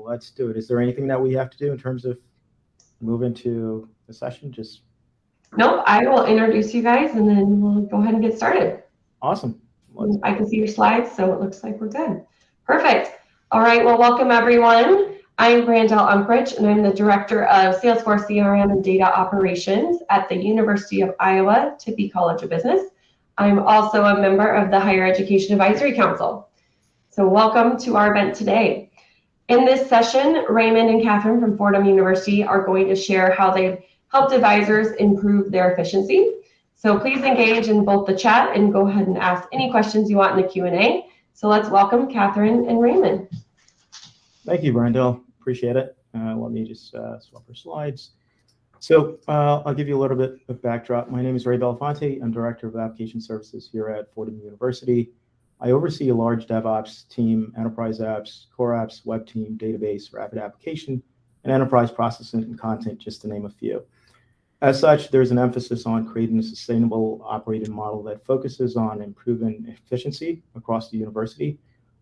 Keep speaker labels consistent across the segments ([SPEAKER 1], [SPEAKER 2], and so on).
[SPEAKER 1] let's do it. Is there anything that we have to do in terms of moving to the session? Just
[SPEAKER 2] No, I will introduce you guys and then we'll go ahead and get started.
[SPEAKER 1] Awesome.
[SPEAKER 2] I can see your slides, so it looks like we're good. Perfect. All right, well, welcome everyone. I'm Brandel Umprich, and I'm the Director of Salesforce CRM and Data Operations at the University of Iowa Tippie College of Business. I'm also a member of the Higher Education Advisory Council. So welcome to our event today. In this session, Raymond and Katherine from Fordham University are going to share how they've helped advisors improve their efficiency. So please engage in both the chat and go ahead and ask any questions you want in the Q&A. So let's welcome Katherine and Raymond.
[SPEAKER 1] Thank you, Brandel. Appreciate it. Let me just swap our slides. So I'll give you a little bit of backdrop. My name is Ray Belanfante. I'm Director of Application Services here at Fordham University. I oversee a large DevOps team, enterprise apps, core apps, web team, database, rapid application, and enterprise processing and content, just to name a few. As such, there's an emphasis on creating a sustainable operating model that focuses on improving efficiency across the university,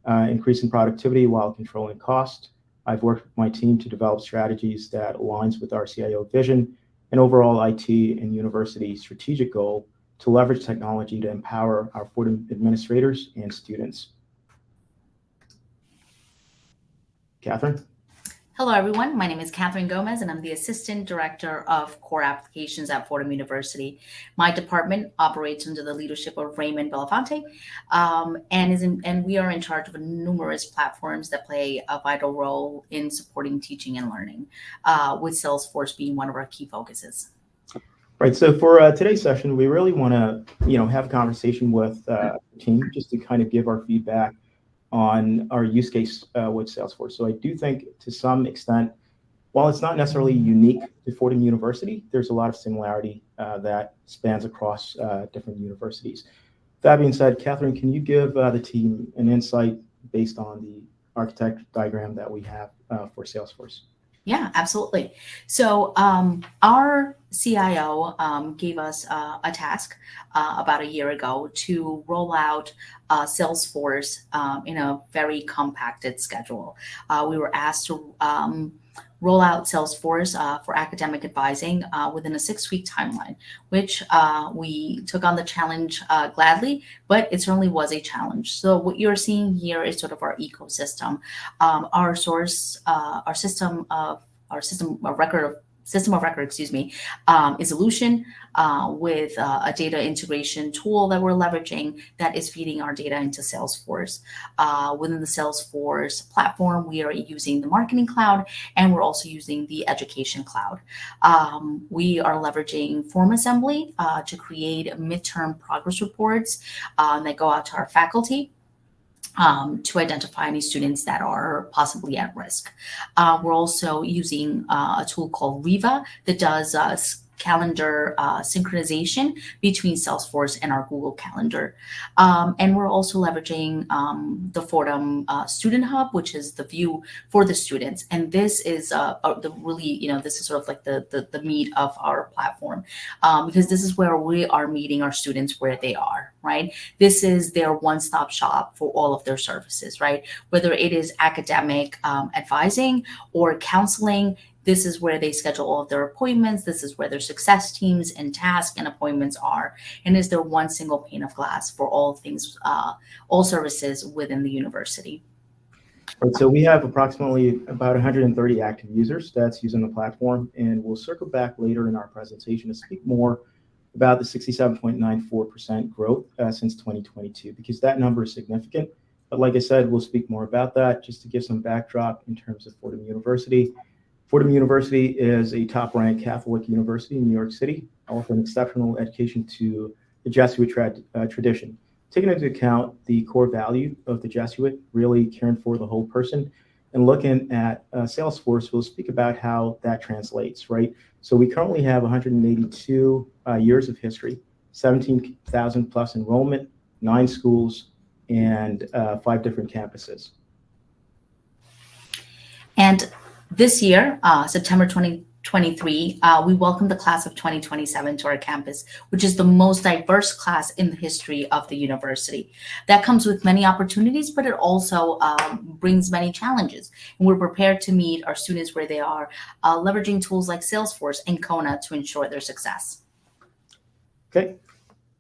[SPEAKER 1] increasing productivity while controlling cost. I've worked with my team to develop strategies that aligns with our CIO vision and overall IT and university strategic goal to leverage technology to empower our Fordham administrators and students. Katherine?
[SPEAKER 3] Hello, everyone. My name is Katherine Gomez, and I'm the Assistant Director of Core Applications at Fordham University. My department operates under the leadership of Raymond Belanfonte, and we are in charge of numerous platforms that play a vital role in supporting teaching and learning, with Salesforce being one of our key focuses.
[SPEAKER 1] Right. So for today's session, we really want to, have a conversation with the team just to kind of give our feedback on our use case with Salesforce. So I do think to some extent, while it's not necessarily unique to Fordham University, there's a lot of similarity that spans across different universities. That being said, Katherine, can you give the team an insight based on the architect diagram that we have for Salesforce?
[SPEAKER 3] Yeah, absolutely. So our CIO gave us a task about a year ago to roll out Salesforce in a very compacted schedule. We were asked to roll out Salesforce for academic advising within a 6-week timeline, which we took on the challenge gladly, but it certainly was a challenge. So what you're seeing here is sort of our ecosystem. Our system of record, is Solution with a data integration tool that we're leveraging that is feeding our data into Salesforce. Within the Salesforce platform, we are using the Marketing Cloud, and we're also using the Education Cloud. We are leveraging Form Assembly to create midterm progress reports that go out to our faculty to identify any students that are possibly at risk. We're also using a tool called Riva that does calendar synchronization between Salesforce and our Google Calendar. And we're also leveraging the Fordham Student Hub, which is the view for the students. And this is this is sort of like the meat of our platform, because this is where we are meeting our students where they are, right? This is their one-stop shop for all of their services, right? Whether it is academic advising or counseling, this is where they schedule all of their appointments. This is where their success teams and tasks and appointments are. And is there one single pane of glass for all things, all services within the university.
[SPEAKER 1] Right, so we have approximately about 130 active users that's using the platform, and we'll circle back later in our presentation to speak more about the 67.94% growth since 2022, because that number is significant. But like I said, we'll speak more about that just to give some backdrop in terms of Fordham University. Fordham University is a top-ranked Catholic university in New York City, offering exceptional education to the Jesuit tradition. Taking into account the core value of the Jesuit, really caring for the whole person, and looking at Salesforce, we'll speak about how that translates, right? So we currently have 182 years of history, 17,000 plus enrollment, 9 schools, and 5 different campuses.
[SPEAKER 3] And this year, September 20 23, we welcome the class of 2027 to our campus, which is the most diverse class in the history of the university. That comes with many opportunities, but it also brings many challenges. And we're prepared to meet our students where they are, leveraging tools like Salesforce and Kona to ensure their success.
[SPEAKER 1] Okay,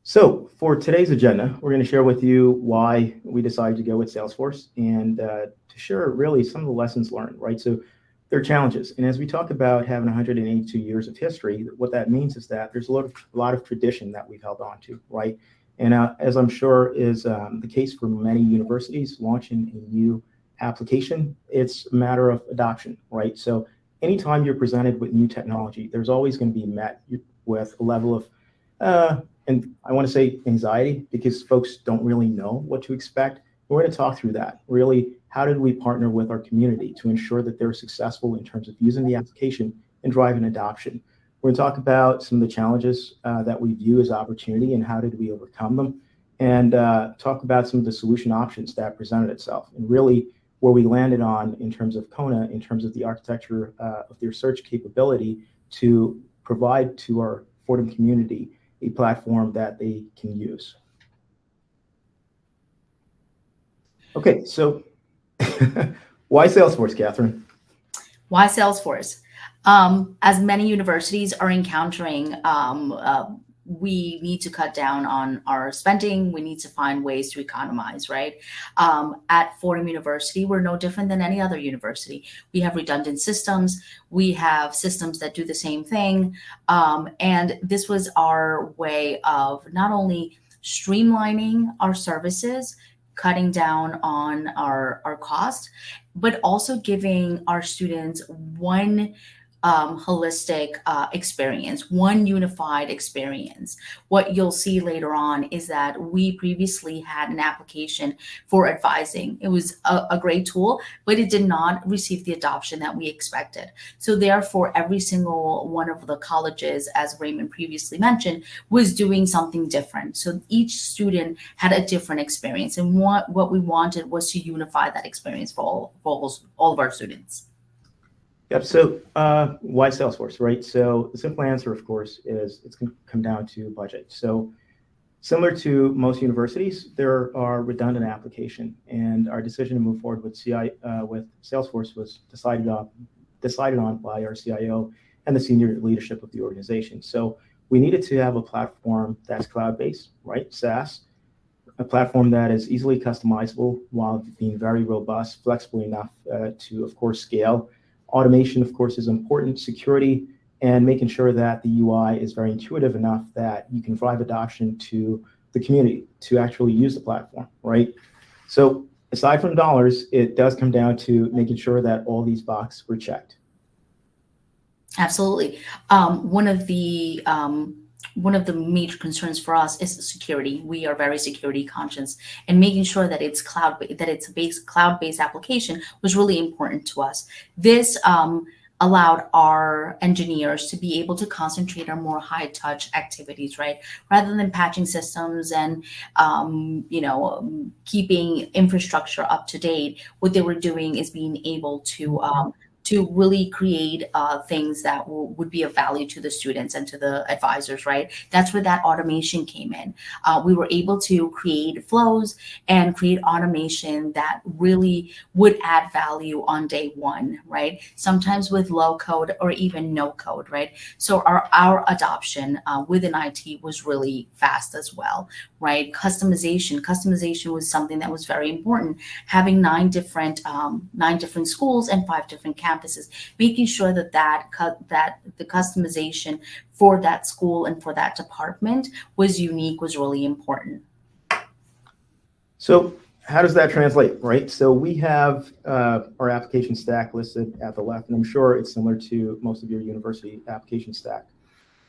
[SPEAKER 1] so for today's agenda, we're going to share with you why we decided to go with Salesforce and to share really some of the lessons learned, right? So there are challenges. And as we talk about having 182 years of history, what that means is that there's a lot of tradition that we've held on to, right? And as I'm sure is the case for many universities launching a new application, it's a matter of adoption, right? So anytime you're presented with new technology, there's always going to be met with a level of, and I want to say anxiety, because folks don't really know what to expect. We're going to talk through that. Really, how did we partner with our community to ensure that they're successful in terms of using the application and driving adoption? We're going to talk about some of the challenges that we view as opportunity and how did we overcome them, and talk about some of the solution options that presented itself, and really where we landed on in terms of Kona, in terms of the architecture of their search capability to provide to our Fordham community a platform that they can use. Okay, so why Salesforce, Katherine?
[SPEAKER 3] Why Salesforce? As many universities are encountering, we need to cut down on our spending. We need to find ways to economize, right? At Fordham University, we're no different than any other university. We have redundant systems. We have systems that do the same thing. And this was our way of not only streamlining our services, cutting down on our cost, but also giving our students one holistic experience, one unified experience. What you'll see later on is that we previously had an application for advising. It was a great tool, but it did not receive the adoption that we expected. So therefore, every single one of the colleges, as Raymond previously mentioned, was doing something different. So each student had a different experience. And what we wanted was to unify that experience for all of our students.
[SPEAKER 1] Yep. So why Salesforce, right? So the simple answer, of course, is it's going to come down to budget. So similar to most universities, there are redundant application, and our decision to move forward with with Salesforce was decided on by our CIO and the senior leadership of the organization. So we needed to have a platform that's cloud-based, right? SaaS, a platform that is easily customizable while being very robust, flexible enough to, of course, scale. Automation, of course, is important, security, and making sure that the UI is very intuitive enough that you can drive adoption to the community to actually use the platform, right? So aside from dollars, it does come down to making sure that all these boxes were checked.
[SPEAKER 3] Absolutely. One of the major concerns for us is security. We are very security conscious, and making sure that it's cloud-based application was really important to us. This allowed our engineers to be able to concentrate on more high-touch activities, right? Rather than patching systems and keeping infrastructure up to date, what they were doing is being able to really create things that would be of value to the students and to the advisors, right? That's where that automation came in. We were able to create flows and create automation that really would add value on day one, right? Sometimes with low code or even no code, right? So our adoption within IT was really fast as well, right? Customization was something that was very important. Having nine different schools and 5 different campuses, making sure that the customization for that school and for that department was unique was really important.
[SPEAKER 1] So how does that translate, right? So we have our application stack listed at the left, and I'm sure it's similar to most of your university application stack.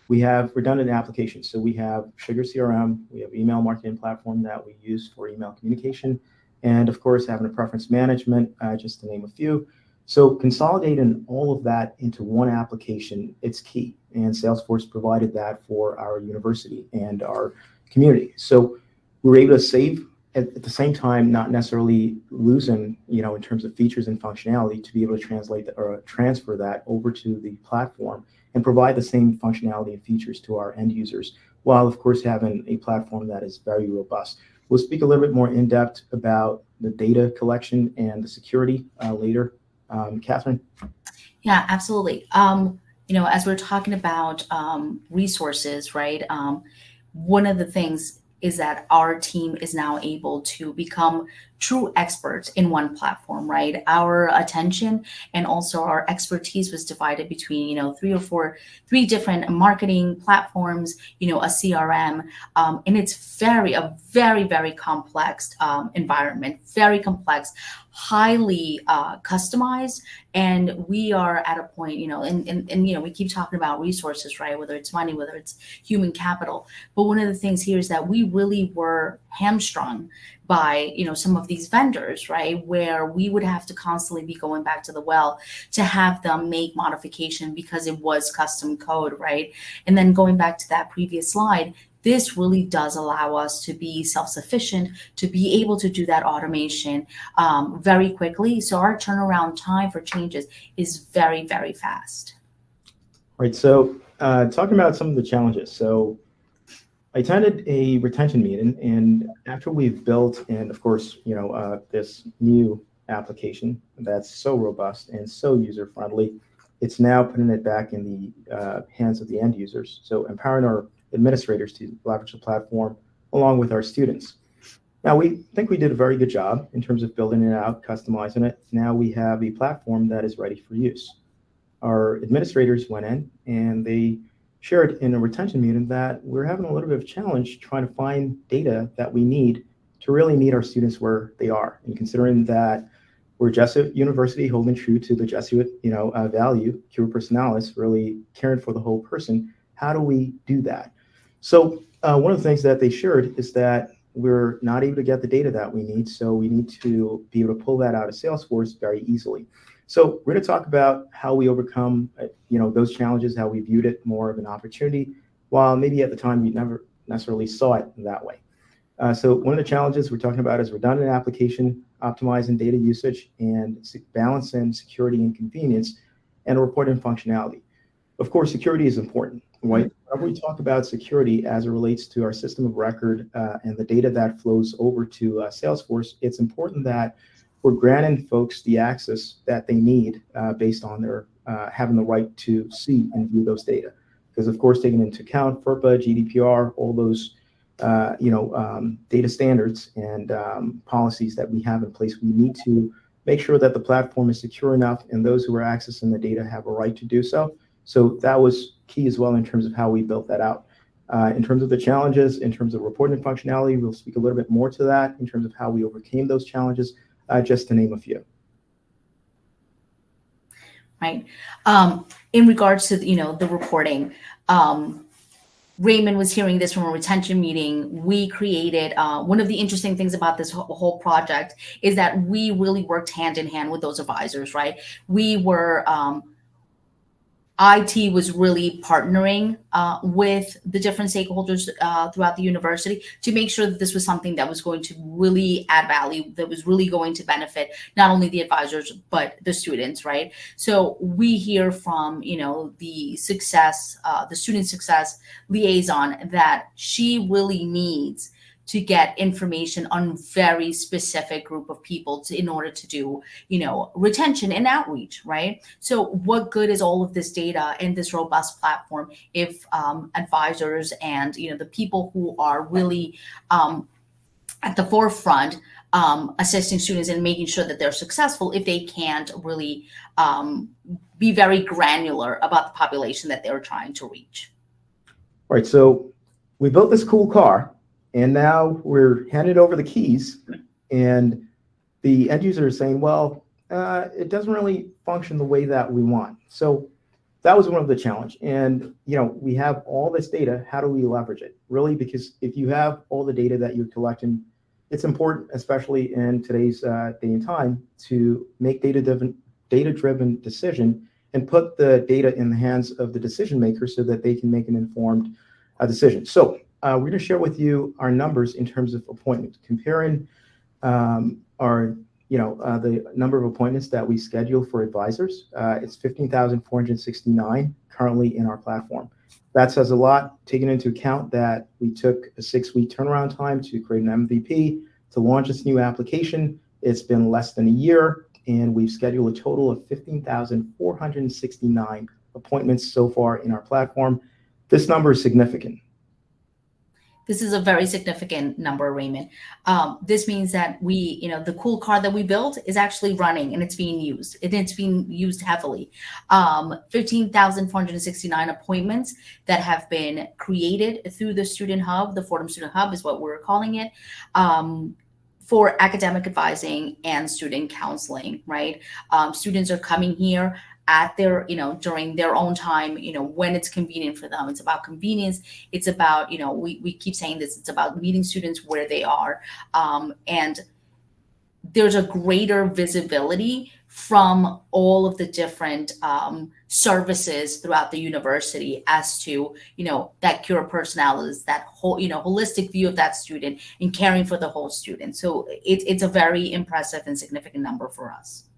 [SPEAKER 1] We have redundant applications. So we have Sugar CRM, we have email marketing platform that we use for email communication, and of course having a preference management, just to name a few. So consolidating all of that into one application, it's key. And Salesforce provided that for our university and our community. So we were able to save at the same time, not necessarily losing, in terms of features and functionality, to be able to translate or transfer that over to the platform and provide the same functionality and features to our end users, while of course having a platform that is very robust. We'll speak a little bit more in depth about the data collection and the security later. Katherine?
[SPEAKER 3] Yeah, absolutely. As we're talking about resources, right? One of the things is that our team is now able to become true experts in one platform, right? Our attention and also our expertise was divided between, three different marketing platforms, a CRM, and it's a very, very complex environment, very complex, highly customized. And we are at a point, we keep talking about resources, right? Whether it's money, whether it's human capital. But one of the things here is that we really were hamstrung by, some of these vendors, right? Where we would have to constantly be going back to the well to have them make modification because it was custom code, right? And then going back to that previous slide, this really does allow us to be self-sufficient, to be able to do that automation very quickly. So our turnaround time for changes is very, very fast.
[SPEAKER 1] All right, so talking about some of the challenges. So I attended a retention meeting, and after we've built, and of course, this new application that's so robust and so user-friendly, it's now putting it back in the hands of the end users. So empowering our administrators to leverage the platform along with our students. Now, we think we did a very good job in terms of building it out, customizing it. Now we have a platform that is ready for use. Our administrators went in and they shared in a retention meeting that we're having a little bit of a challenge trying to find data that we need to really meet our students where they are. And considering that we're Jesuit University, holding true to the Jesuit, value, cura personalis, really caring for the whole person, how do we do that? So one of the things that they shared is that we're not able to get the data that we need, so we need to be able to pull that out of Salesforce very easily. So we're going to talk about how we overcome, those challenges, how we viewed it more of an opportunity, while maybe at the time we never necessarily saw it that way. So one of the challenges we're talking about is redundant application, optimizing data usage, and balancing security and convenience, and reporting functionality. Of course, security is important, right? Whenever we talk about security as it relates to our system of record and the data that flows over to Salesforce, it's important that we're granting folks the access that they need based on their having the right to see and view those data. Because of course, taking into account FERPA, GDPR, all those data standards and policies that we have in place, we need to make sure that the platform is secure enough and those who are accessing the data have a right to do so. So that was key as well in terms of how we built that out. In terms of the challenges, in terms of reporting functionality, we'll speak a little bit more to that in terms of how we overcame those challenges, just to name a few.
[SPEAKER 3] Right. In regards to the reporting, Raymond was hearing this from a retention meeting. We created one of the interesting things about this whole project is that we really worked hand in hand with those advisors. Right. We were IT was really partnering with the different stakeholders throughout the university to make sure that this was something that was going to really add value, that was really going to benefit not only the advisors, but the students, right? So we hear from, the student success liaison that she really needs to get information on very specific group of people in order to do, retention and outreach, right? So what good is all of this data and this robust platform if advisors and, the people who are really at the forefront assisting students and making sure that they're successful, if they can't really be very granular about the population that they're trying to reach?
[SPEAKER 1] All right, so we built this cool car, and now we're handed over the keys, and the end user is saying, well, it doesn't really function the way that we want. So that was one of the challenge. And, we have all this data. How do we leverage it? Really, because if you have all the data that you're collecting, it's important, especially in today's day and time, to make data-driven decision and put the data in the hands of the decision maker so that they can make an informed decision. So we're going to share with you our numbers in terms of appointments, comparing the number of appointments that we schedule for advisors. It's 15,469 currently in our platform. That says a lot, taking into account that we took a 6-week turnaround time to create an MVP, to launch this new application. It's been less than a year, and we've scheduled a total of 15,469 appointments so far in our platform. This number is significant.
[SPEAKER 3] This is a very significant number, Raymond. This means that the cool car that we built is actually running and it's being used. It's being used heavily. 15,469 appointments that have been created through the Student Hub. The Fordham Student Hub is what we're calling it. For academic advising and student counseling, right? Students are coming here at their, during their own time, when it's convenient for them. It's about convenience. It's about, we keep saying this, it's about meeting students where they are. And there's a greater visibility from all of the different services throughout the university as to, that cure personalis, that whole, holistic view of that student and caring for the whole student. So it's a very impressive and significant number for us.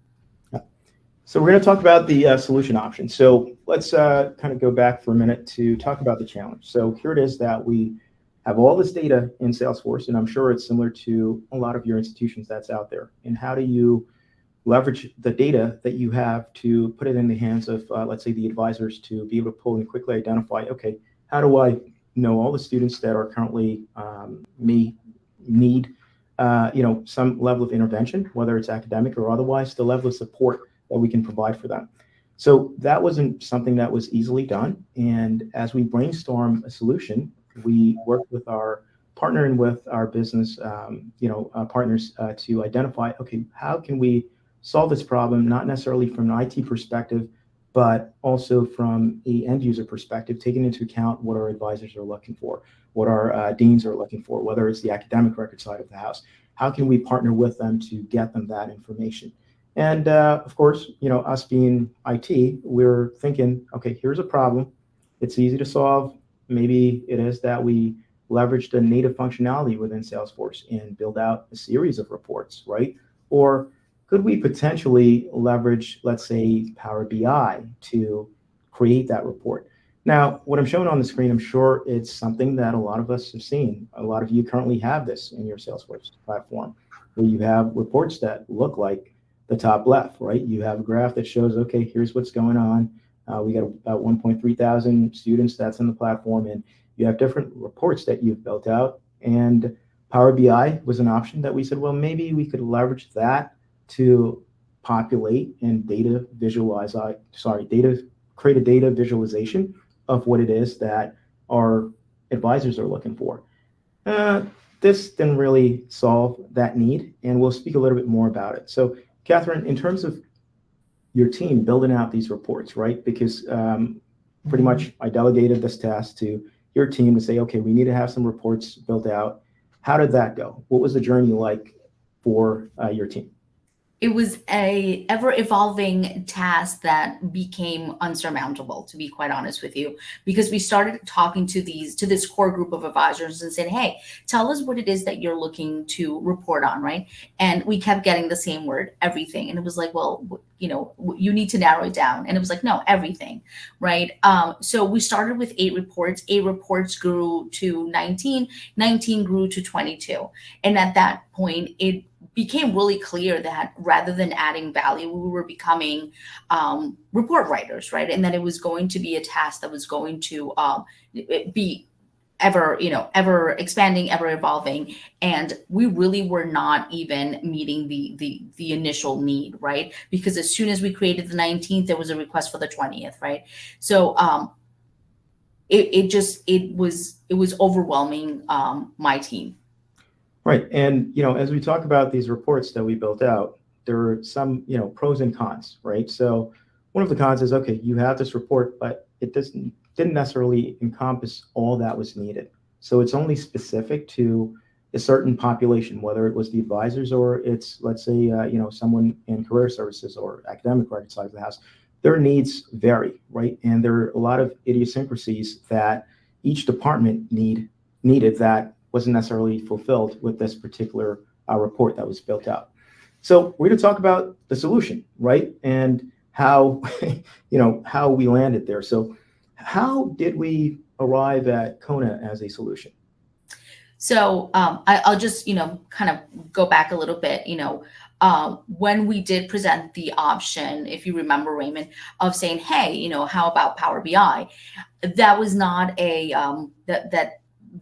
[SPEAKER 1] So we're going to talk about the solution option. So let's kind of go back for a minute to talk about the challenge. So here it is that we have all this data in Salesforce, and I'm sure it's similar to a lot of your institutions that's out there. And how do you leverage the data that you have to put it in the hands of, let's say, the advisors to be able to pull and quickly identify, okay, how do I know all the students that are currently need some level of intervention, whether it's academic or otherwise, the level of support that we can provide for them. So that wasn't something that was easily done. And as we brainstorm a solution, we worked with our partner and with our business partners to identify, okay, how can we solve this problem, not necessarily from an IT perspective, but also from a end user perspective, taking into account what our advisors are looking for, what our deans are looking for, whether it's the academic record side of the house. How can we partner with them to get them that information? And of course, us being IT, we're thinking, okay, here's a problem. It's easy to solve. Maybe it is that we leverage the native functionality within Salesforce and build out a series of reports, right? Or could we potentially leverage, let's say, Power BI to create that report? Now, what I'm showing on the screen, I'm sure it's something that a lot of us have seen. A lot of you currently have this in your Salesforce platform, where you have reports that look like the top left, right? You have a graph that shows, okay, here's what's going on. We got about 1.3 thousand students that's in the platform, and you have different reports that you've built out. And Power BI was an option that we said, well, maybe we could leverage that to populate and create a data visualization of what it is that our advisors are looking for. This didn't really solve that need, and we'll speak a little bit more about it. So Katherine, in terms of your team building out these reports, right? Because pretty much I delegated this task to your team to say, okay, we need to have some reports built out. How did that go? What was the journey like for your team?
[SPEAKER 3] It was a ever-evolving task that became unsurmountable, to be quite honest with you, because we started talking to this core group of advisors and said, hey, tell us what it is that you're looking to report on, right? And we kept getting the same word, everything. And it was like, well, you need to narrow it down. And it was like, no, everything, right? So we started with 8 reports. 8 reports grew to 19. 19 grew to 22. And at that point, it became really clear that rather than adding value, we were becoming report writers, right? And that it was going to be a task that was going to be ever expanding, ever evolving. And we really were not even meeting the initial need, right? Because as soon as we created the 19th, there was a request for the 20th, right? So it was overwhelming my team.
[SPEAKER 1] Right. And, as we talk about these reports that we built out, there are some, pros and cons, right? So one of the cons is, okay, you have this report, but it didn't necessarily encompass all that was needed. So it's only specific to a certain population, whether it was the advisors or it's, let's say, someone in career services or academic record side of the house. Their needs vary, right? And there are a lot of idiosyncrasies that each department needed that wasn't necessarily fulfilled with this particular report that was built out. So we're going to talk about the solution, right? And how, how we landed there. So how did we arrive at Kona as a solution?
[SPEAKER 3] So I'll just, kind of go back a little bit, when we did present the option, if you remember, Raymond, of saying, hey, how about Power BI? That was not a,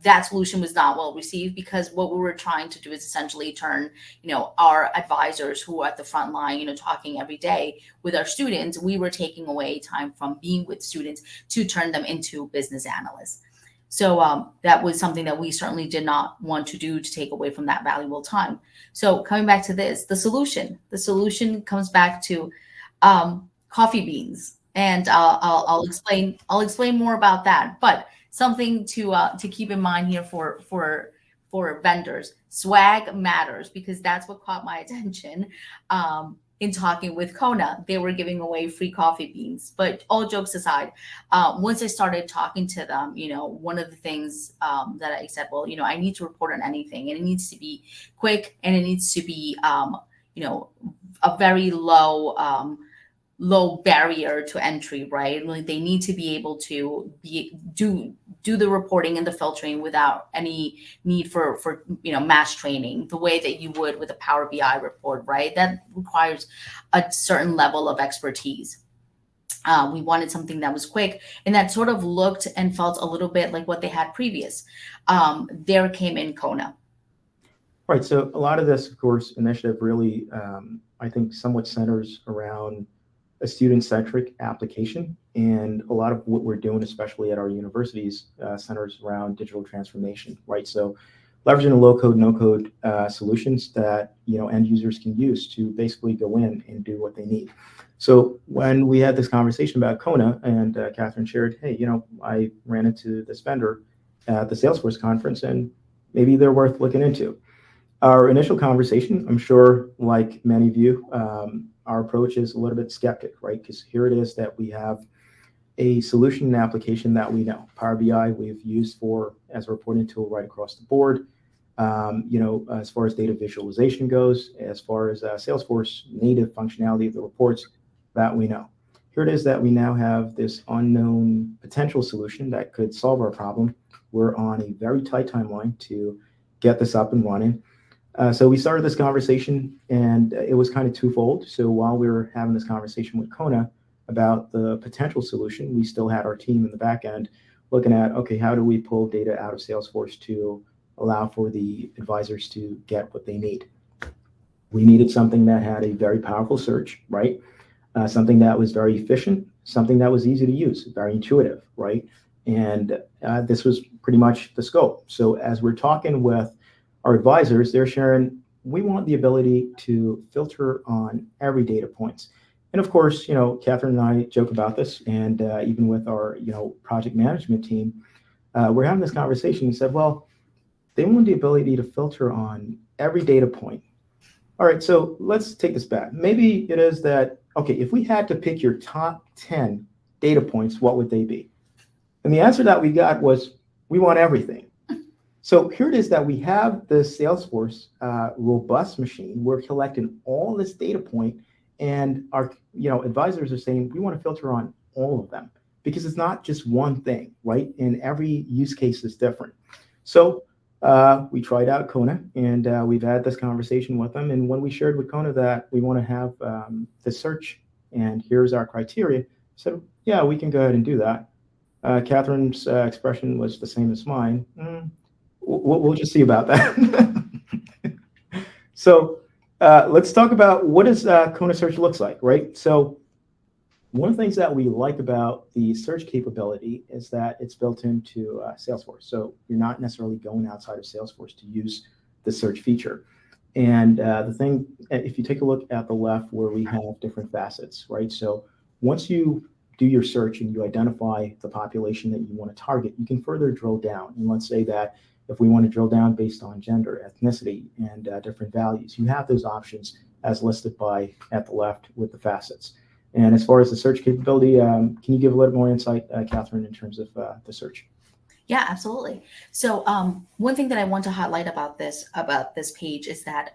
[SPEAKER 3] that solution was not well received, because what we were trying to do is essentially turn, our advisors who are at the front line, talking every day with our students, we were taking away time from being with students to turn them into business analysts. So that was something that we certainly did not want to do, to take away from that valuable time. So coming back to this, the solution comes back to coffee beans, and I'll explain more about that. But something to keep in mind here for vendors, swag matters, because that's what caught my attention. In talking with Kona, they were giving away free coffee beans. But all jokes aside, once I started talking to them, one of the things that I said, well, I need to report on anything, and it needs to be quick, and it needs to be, a very low barrier to entry, right? Like, they need to be able to do the reporting and the filtering without any need for mass training, the way that you would with a Power BI report, right? That requires a certain level of expertise. We wanted something that was quick and that sort of looked and felt a little bit like what they had previous. There came in Kona.
[SPEAKER 1] Right. So a lot of this, of course, initiative really, I think, somewhat centers around a student-centric application, and a lot of what we're doing, especially at our universities, centers around digital transformation, right? So leveraging the low-code, no-code solutions that end users can use to basically go in and do what they need. So when we had this conversation about Kona, and Katherine shared, hey, I ran into this vendor at the Salesforce conference, and maybe they're worth looking into. Our initial conversation, I'm sure, like many of you, our approach is a little bit skeptic, right? Because here it is that we have a solution and application that we know. Power BI we've used as a reporting tool right across the board. As far as data visualization goes, as far as Salesforce native functionality of the reports, that we know. Here it is that we now have this unknown potential solution that could solve our problem. We're on a very tight timeline to get this up and running. So we started this conversation, and it was kind of twofold. So while we were having this conversation with Kona about the potential solution, we still had our team in the back end looking at, okay, how do we pull data out of Salesforce to allow for the advisors to get what they need? We needed something that had a very powerful search, right? Something that was very efficient, something that was easy to use, very intuitive, right? And this was pretty much the scope. So as we're talking with our advisors, they're sharing, we want the ability to filter on every data points. And of course, Katherine and I joke about this, and even with our, project management team, we're having this conversation and said, well, they want the ability to filter on every data point. All right, so let's take this back. Maybe it is that, okay, if we had to pick your top 10 data points, what would they be? And the answer that we got was, we want everything. So here it is that we have the Salesforce robust machine. We're collecting all this data point, and our advisors are saying we want to filter on all of them, because it's not just one thing, right? And every use case is different. So we tried out Kona, and we've had this conversation with them. And when we shared with Kona that we want to have the search, and here's our criteria, I said, yeah, we can go ahead and do that. Katherine's expression was the same as mine. We'll just see about that. So let's talk about what does Kona Search looks like, right? So one of the things that we like about the search capability is that it's built into Salesforce. So you're not necessarily going outside of Salesforce to use the search feature. And the thing, if you take a look at the left where we have different facets, right? So once you do your search and you identify the population that you want to target, you can further drill down. And let's say that if we want to drill down based on gender, ethnicity, and different values, you have those options as listed at the left with the facets. And as far as the search capability, can you give a little more insight, Katherine, in terms of the search?
[SPEAKER 3] Yeah, absolutely. So one thing that I want to highlight about this page is that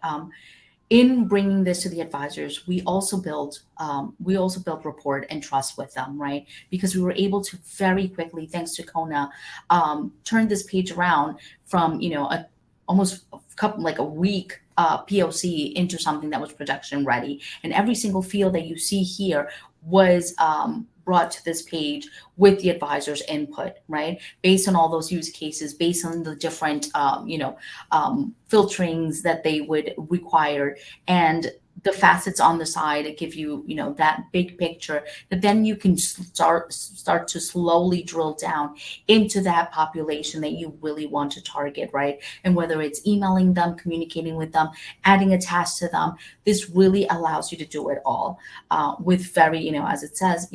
[SPEAKER 3] in bringing this to the advisors, we also built rapport and trust with them, right? Because we were able to very quickly, thanks to Kona, turn this page around from almost a couple like a week POC into something that was production ready, and every single field that you see here was brought to this page with the advisor's input, right? Based on all those use cases, based on the different filterings that they would require, and the facets on the side that give you, that big picture that then you can start to slowly drill down into that population that you really want to target, right? And whether it's emailing them, communicating with them, adding a task to them, this really allows you to do it all with very, as it says,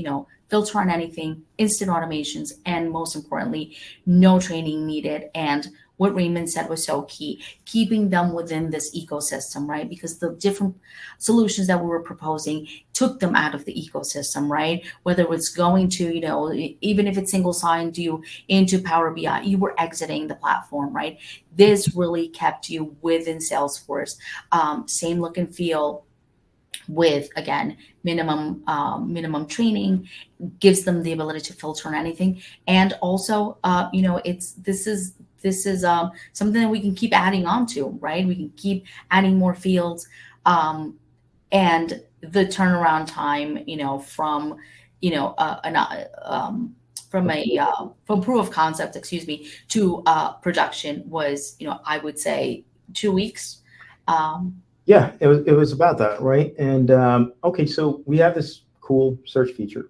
[SPEAKER 3] filter on anything, instant automations, and most importantly, no training needed. And what Raymond said was so key, keeping them within this ecosystem, right? Because the different solutions that we were proposing took them out of the ecosystem, right? Whether it's going to, even if it's single signed you into Power BI, you were exiting the platform, right? This really kept you within Salesforce. Same look and feel, with again minimum training, gives them the ability to filter on anything, and also this is something that we can keep adding on to, right? We can keep adding more fields, and the turnaround time from from proof of concept, to production was, I would say 2 weeks.
[SPEAKER 1] Yeah, it was about that, right? And okay, so we have this cool search feature.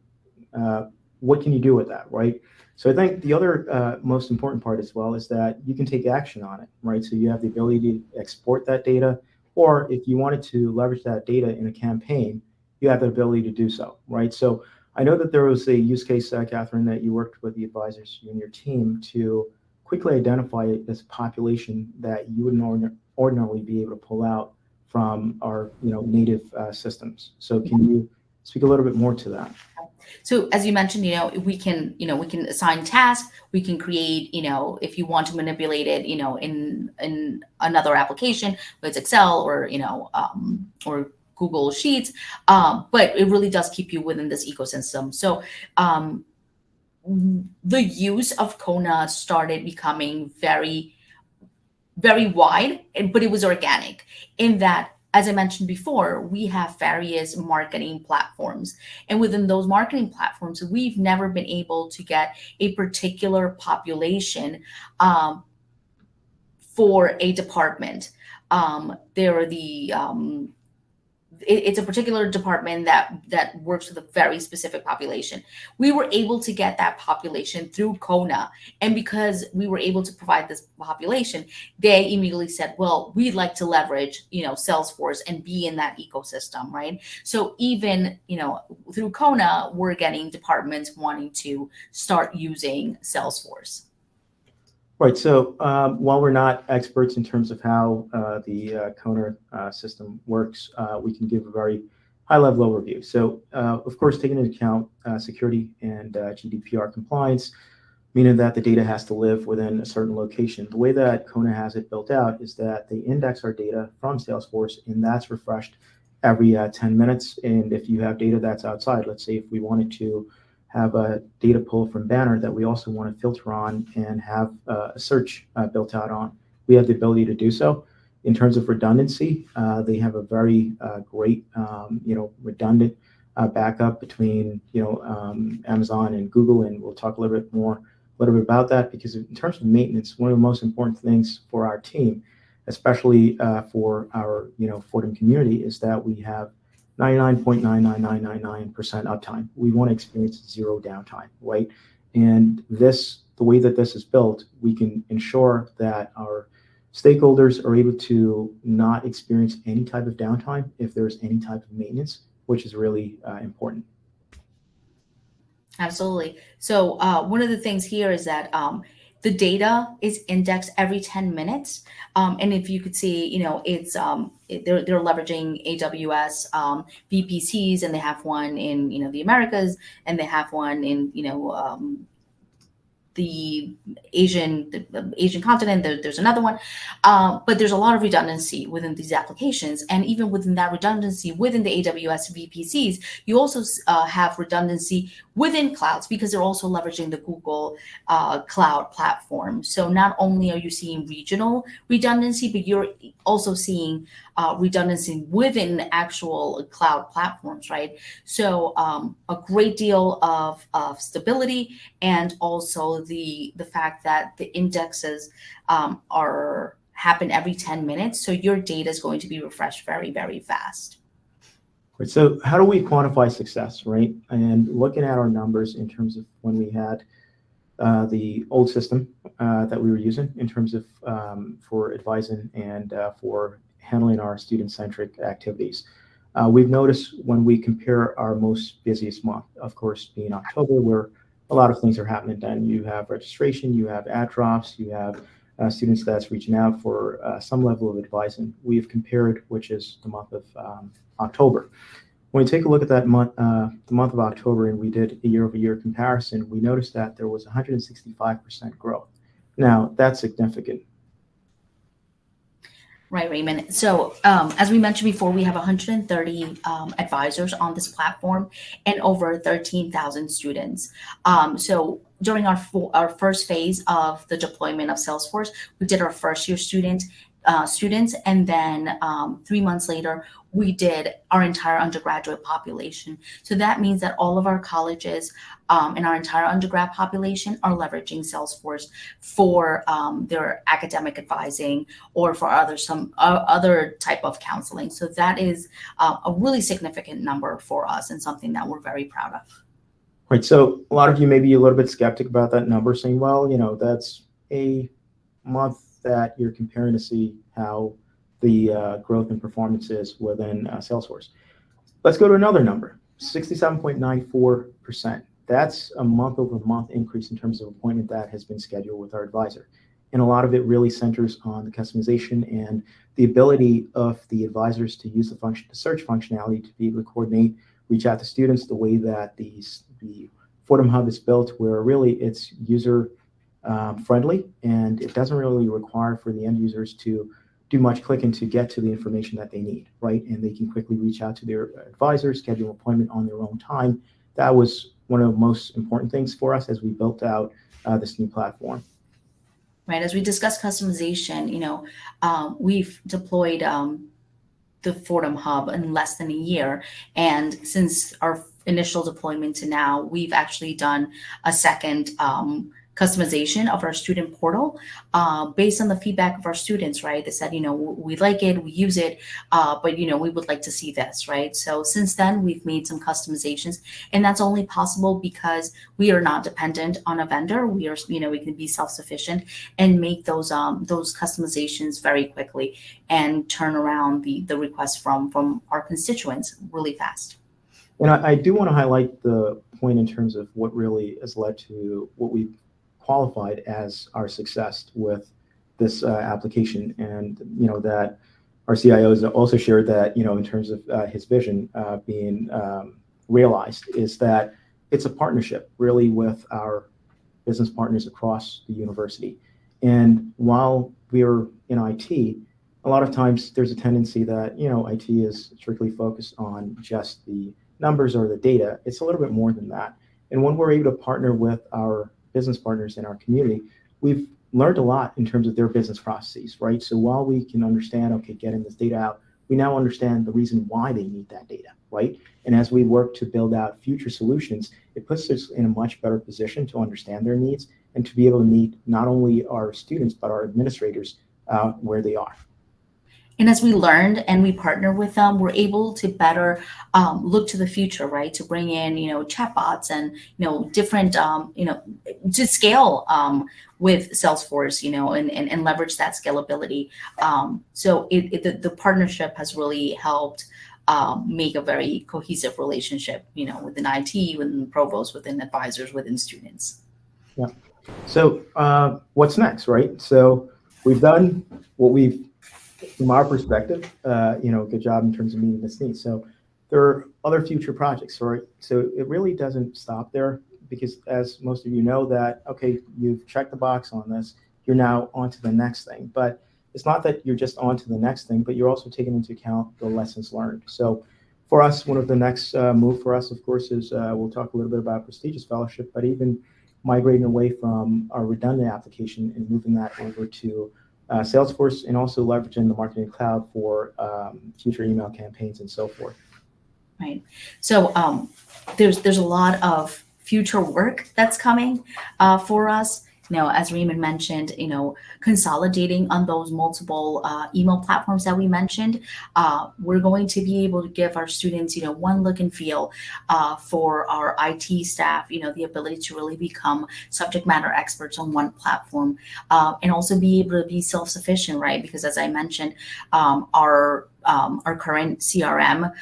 [SPEAKER 1] What can you do with that, right? So I think the other most important part as well is that you can take action on it, right? So you have the ability to export that data, or if you wanted to leverage that data in a campaign, you have the ability to do so, right? So I know that there was a use case, Katherine, that you worked with the advisors, you and your team, to quickly identify this population that you wouldn't ordinarily be able to pull out from our native systems. So can you speak a little bit more to that?
[SPEAKER 3] So as you mentioned, we can assign tasks. We can create, if you want to manipulate it, in another application, whether it's Excel or or Google Sheets. But it really does keep you within this ecosystem. So the use of Kona started becoming very, very wide, but it was organic in that, as I mentioned before, we have various marketing platforms. And within those marketing platforms, we've never been able to get a particular population for a department. There are it's a particular department that works with a very specific population. We were able to get that population through Kona. And because we were able to provide this population, they immediately said, well, we'd like to leverage, Salesforce and be in that ecosystem, right? So even, through Kona, we're getting departments wanting to start using Salesforce.
[SPEAKER 1] Right. So while we're not experts in terms of how the Kona system works, we can give a very high-level overview. So, of course, taking into account security and GDPR compliance, meaning that the data has to live within a certain location. The way that Kona has it built out is that they index our data from Salesforce, and that's refreshed every 10 minutes. And if you have data that's outside, let's say if we wanted to have a data pull from Banner that we also want to filter on and have a search built out on, we have the ability to do so. In terms of redundancy, they have a very great, redundant backup between, Amazon and Google, and we'll talk a little bit about that, because in terms of maintenance, one of the most important things for our team, especially for our, Fordham community, is that we have 99.99999% uptime. We want to experience zero downtime, right? And the way that this is built, we can ensure that our stakeholders are able to not experience any type of downtime if there's any type of maintenance, which is really important.
[SPEAKER 3] Absolutely. So one of the things here is that the data is indexed every 10 minutes. And if you could see, it's they're leveraging AWS VPCs, and they have one in, the Americas, and they have one in, the Asian continent. There's another one, but there's a lot of redundancy within these applications, and even within that redundancy within the AWS VPCs, you also have redundancy within clouds because they're also leveraging the Google cloud platform. So not only are you seeing regional redundancy, but you're also seeing redundancy within actual cloud platforms, right? So a great deal of stability, and also the fact that the indexes happen every 10 minutes. So your data is going to be refreshed very, very fast.
[SPEAKER 1] Right, so how do we quantify success, right? And looking at our numbers in terms of when we had the old system that we were using in terms of for advising and for handling our student-centric activities. We've noticed when we compare our most busiest month, of course, being October, where a lot of things are happening then. You have registration, you have ad drops, you have students that's reaching out for some level of advising. We've compared, which is the month of October. When we take a look at that month, the month of October, and we did a year-over-year comparison, we noticed that there was 165% growth. Now, that's significant.
[SPEAKER 3] Right, Raymond. So as we mentioned before, we have 130 advisors on this platform and over 13,000 students. So during our first phase of the deployment of Salesforce, we did our first year students, and then 3 months later, we did our entire undergraduate population. So that means that all of our colleges and our entire undergrad population are leveraging Salesforce for their academic advising or for some other type of counseling. So that is a really significant number for us and something that we're very proud of.
[SPEAKER 1] Right. So a lot of you may be a little bit skeptic about that number, saying, well, that's a month that you're comparing to see how the growth and performance is within Salesforce. Let's go to another number, 67.94%. That's a month-over-month increase in terms of appointment that has been scheduled with our advisor. And a lot of it really centers on the customization and the ability of the advisors to use the search functionality to be able to coordinate, reach out to students the way that the Fordham Hub is built, where really it's user friendly, and it doesn't really require for the end users to do much clicking to get to the information that they need, right? And they can quickly reach out to their advisors, schedule an appointment on their own time. That was one of the most important things for us as we built out this new platform.
[SPEAKER 3] Right, as we discussed customization, we've deployed the Fordham Hub in less than a year. And since our initial deployment to now, we've actually done a second customization of our student portal based on the feedback of our students, right? They said, we like it, we use it, but, we would like to see this, right? So since then, we've made some customizations, and that's only possible because we are not dependent on a vendor. We are, we can be self-sufficient and make those customizations very quickly and turn around the requests from our constituents really fast.
[SPEAKER 1] And I do want to highlight the point in terms of what really has led to what we qualified as our success with this application, and that our CIO has also shared that in terms of his vision being realized, is that it's a partnership really with our business partners across the university. And while we're in IT, a lot of times there's a tendency that IT is strictly focused on just the numbers or the data. It's a little bit more than that. And when we're able to partner with our business partners in our community, we've learned a lot in terms of their business processes, right? So while we can understand, okay, getting this data out, we now understand the reason why they need that data, right? And as we work to build out future solutions, it puts us in a much better position to understand their needs and to be able to meet not only our students, but our administrators where they are.
[SPEAKER 3] And as we learned and we partner with them, we're able to better look to the future, right? To bring in, chatbots and, different, to scale with Salesforce, and leverage that scalability. So the partnership has really helped make a very cohesive relationship, within IT, within provosts, within advisors, within students.
[SPEAKER 1] Yeah. So what's next, right? So we've done what we've, from our perspective, good job in terms of meeting this need. So there are other future projects, right? So it really doesn't stop there. because as most of you know that, okay, you've checked the box on this, you're now on to the next thing. But it's not that you're just on to the next thing, but you're also taking into account the lessons learned. So for us, one of the next move for us, of course, is we'll talk a little bit about prestigious fellowship, but even migrating away from our redundant application and moving that over to Salesforce, and also leveraging the marketing cloud for future email campaigns and so forth.
[SPEAKER 3] Right. So there's a lot of future work that's coming for us. As Raymond mentioned, consolidating on those multiple email platforms that we mentioned, we're going to be able to give our students, one look and feel for our IT staff, the ability to really become subject matter experts on one platform, and also be able to be self-sufficient, right? Because as I mentioned, our current CRM,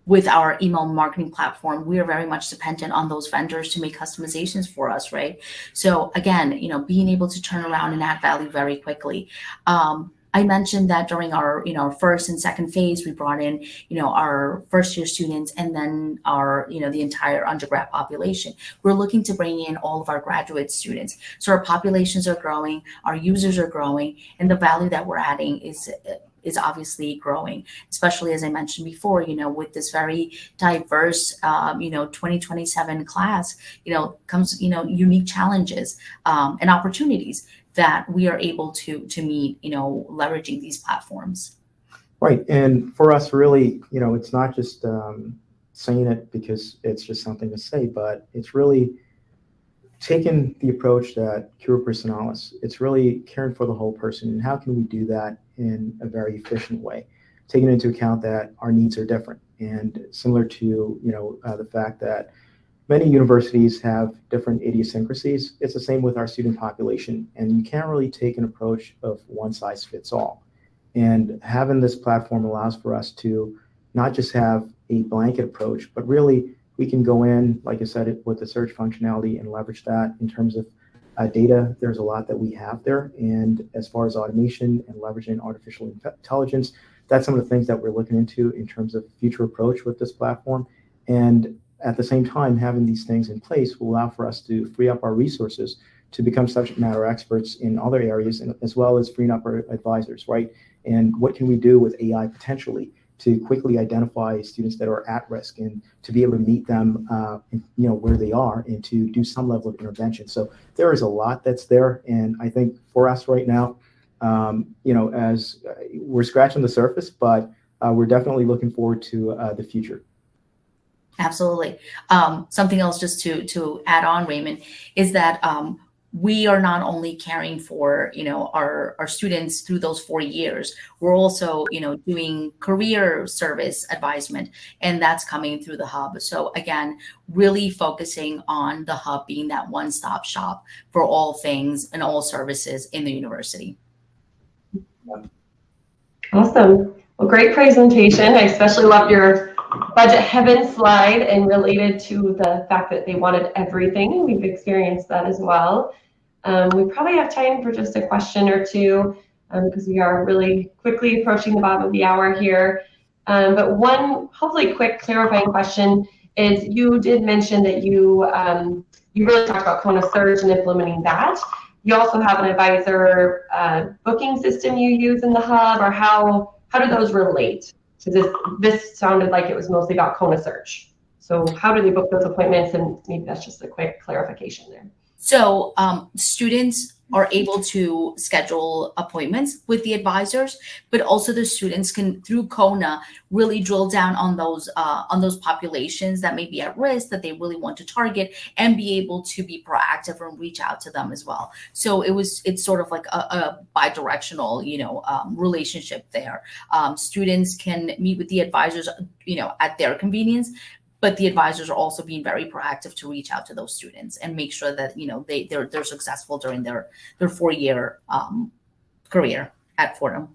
[SPEAKER 3] with our email marketing platform, we are very much dependent on those vendors to make customizations for us, right? So again, being able to turn around and add value very quickly. I mentioned that during our, first and second phase, we brought in, our first year students, and then our, the entire undergrad population. We're looking to bring in all of our graduate students. So our populations are growing, our users are growing, and the value that we're adding is obviously growing, especially as I mentioned before, with this very diverse, 2027 class, comes, unique challenges and opportunities that we are able to meet, leveraging these platforms.
[SPEAKER 1] Right. And for us, really, it's not just saying it because it's just something to say, but it's really taken the approach that cura personalis. It's really caring for the whole person, and how can we do that in a very efficient way, taking into account that our needs are different, and similar to the fact that many universities have different idiosyncrasies. It's the same with our student population, and you can't really take an approach of one size fits all. And having this platform allows for us to not just have a blanket approach, but really we can go in, like I said, with the search functionality and leverage that in terms of data. There's a lot that we have there. And as far as automation and leveraging artificial intelligence, that's some of the things that we're looking into in terms of future approach with this platform. And at the same time, having these things in place will allow for us to free up our resources to become subject matter experts in other areas, and as well as freeing up our advisors, right? And what can we do with AI potentially to quickly identify students that are at risk, and to be able to meet them, where they are, and to do some level of intervention. So there is a lot that's there, and I think for us right now, as we're scratching the surface, but we're definitely looking forward to the future.
[SPEAKER 3] Absolutely. Something else just to add on, Raymond, is that we are not only caring for, our students through those 4 years, we're also, doing career service advisement, and that's coming through the hub. So again, really focusing on the hub being that one-stop shop for all things and all services in the university.
[SPEAKER 2] Awesome. Well, great presentation. I especially loved your budget heaven slide, and related to the fact that they wanted everything. We've experienced that as well. We probably have time for just a question or two, because we are really quickly approaching the bottom of the hour here. But one hopefully quick clarifying question is, you did mention that you really talked about Kona Search and implementing that. You also have an advisor booking system you use in the hub, or how do those relate? Because this sounded like it was mostly about Kona Search. So how do they book those appointments? And maybe that's just a quick clarification there.
[SPEAKER 3] So students are able to schedule appointments with the advisors, but also the students can, through Kona, really drill down on those populations that may be at risk, that they really want to target, and be able to be proactive and reach out to them as well. So it's sort of like a bi-directional, relationship there. Students can meet with the advisors, at their convenience, but the advisors are also being very proactive to reach out to those students and make sure that they're successful during their 4-year career at Fordham.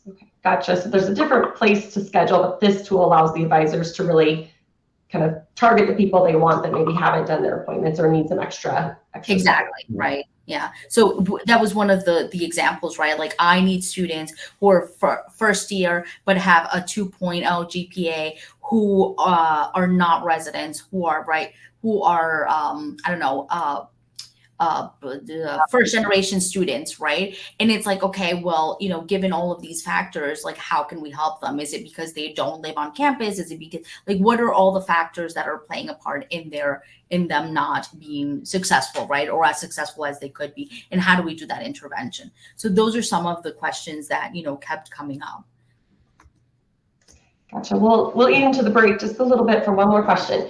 [SPEAKER 2] Okay, gotcha. So there's a different place to schedule, but this tool allows the advisors to really kind of target the people they want that maybe haven't done their appointments or need some extra
[SPEAKER 3] Exactly, right. Yeah. So that was one of the examples, right? Like I need students who are first year but have a 2.0 GPA who are not residents, who are I don't know, first generation students, right? And it's like, okay, well, you know, given all of these factors, like how can we help them? Is it because they don't live on campus? Is it because, like, what are all the factors that are playing a part in them not being successful, right? Or as successful as they could be? And how do we do that intervention? So those are some of the questions that, you know, kept coming up.
[SPEAKER 2] Gotcha. We'll eat into the break just a little bit for one more question,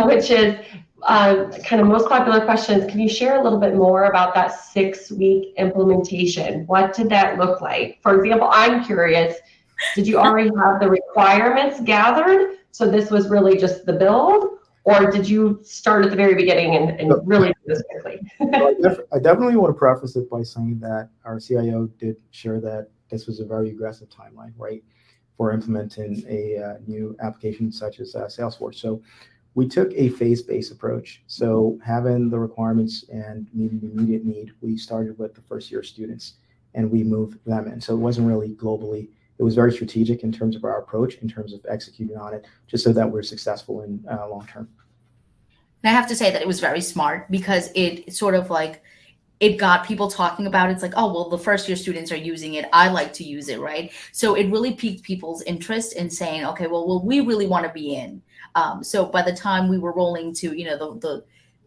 [SPEAKER 2] which is kind of most popular questions. Can you share a little bit more about that 6-week implementation? What did that look like? For example, I'm curious, did you already have the requirements gathered? So this was really just the build, or did you start at the very beginning and really do this quickly?
[SPEAKER 1] I definitely want to preface it by saying that our CIO did share that this was a very aggressive timeline, right, for implementing a new application such as Salesforce. So we took a phase-based approach. So having the requirements and meeting the immediate need, we started with the first-year students and we moved them in. So it wasn't really globally. It was very strategic in terms of our approach, in terms of executing on it, just so that we're successful in long term.
[SPEAKER 3] And I have to say that it was very smart because it sort of like, it got people talking about it. It's like, oh, well, the first year students are using it. I like to use it, right? So it really piqued people's interest in saying, okay, well, we really want to be in. So by the time we were rolling to, you know,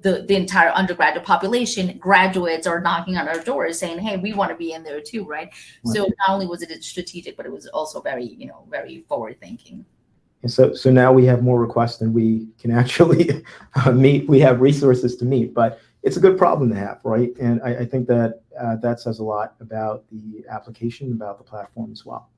[SPEAKER 3] the entire undergraduate population, graduates are knocking on our doors saying, hey, we want to be in there too, right? So not only was it strategic, but it was also very, you know, very forward thinking.
[SPEAKER 1] And so now we have more requests than we can actually meet. We have resources to meet, but it's a good problem to have, right? And I think that that says a lot about the application, about the platform as well.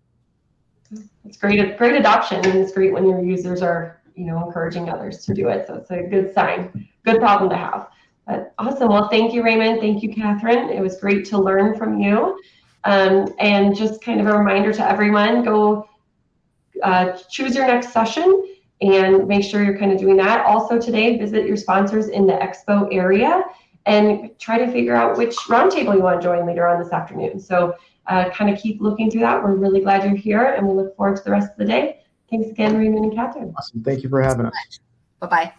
[SPEAKER 2] It's great adoption, and it's great when your users are, you know, encouraging others to do it. So it's a good sign, good problem to have. But awesome. Well, thank you, Raymond. Thank you, Katherine. It was great to learn from you. And just kind of a reminder to everyone, go choose your next session and make sure you're kind of doing that. Also today, visit your sponsors in the expo area and try to figure out which roundtable you want to join later on this afternoon. So kind of keep looking through that. We're really glad you're here, and we look forward to the rest of the day. Thanks again, Raymond and Katherine.
[SPEAKER 1] Awesome. Thank you for having us.
[SPEAKER 3] Bye-bye.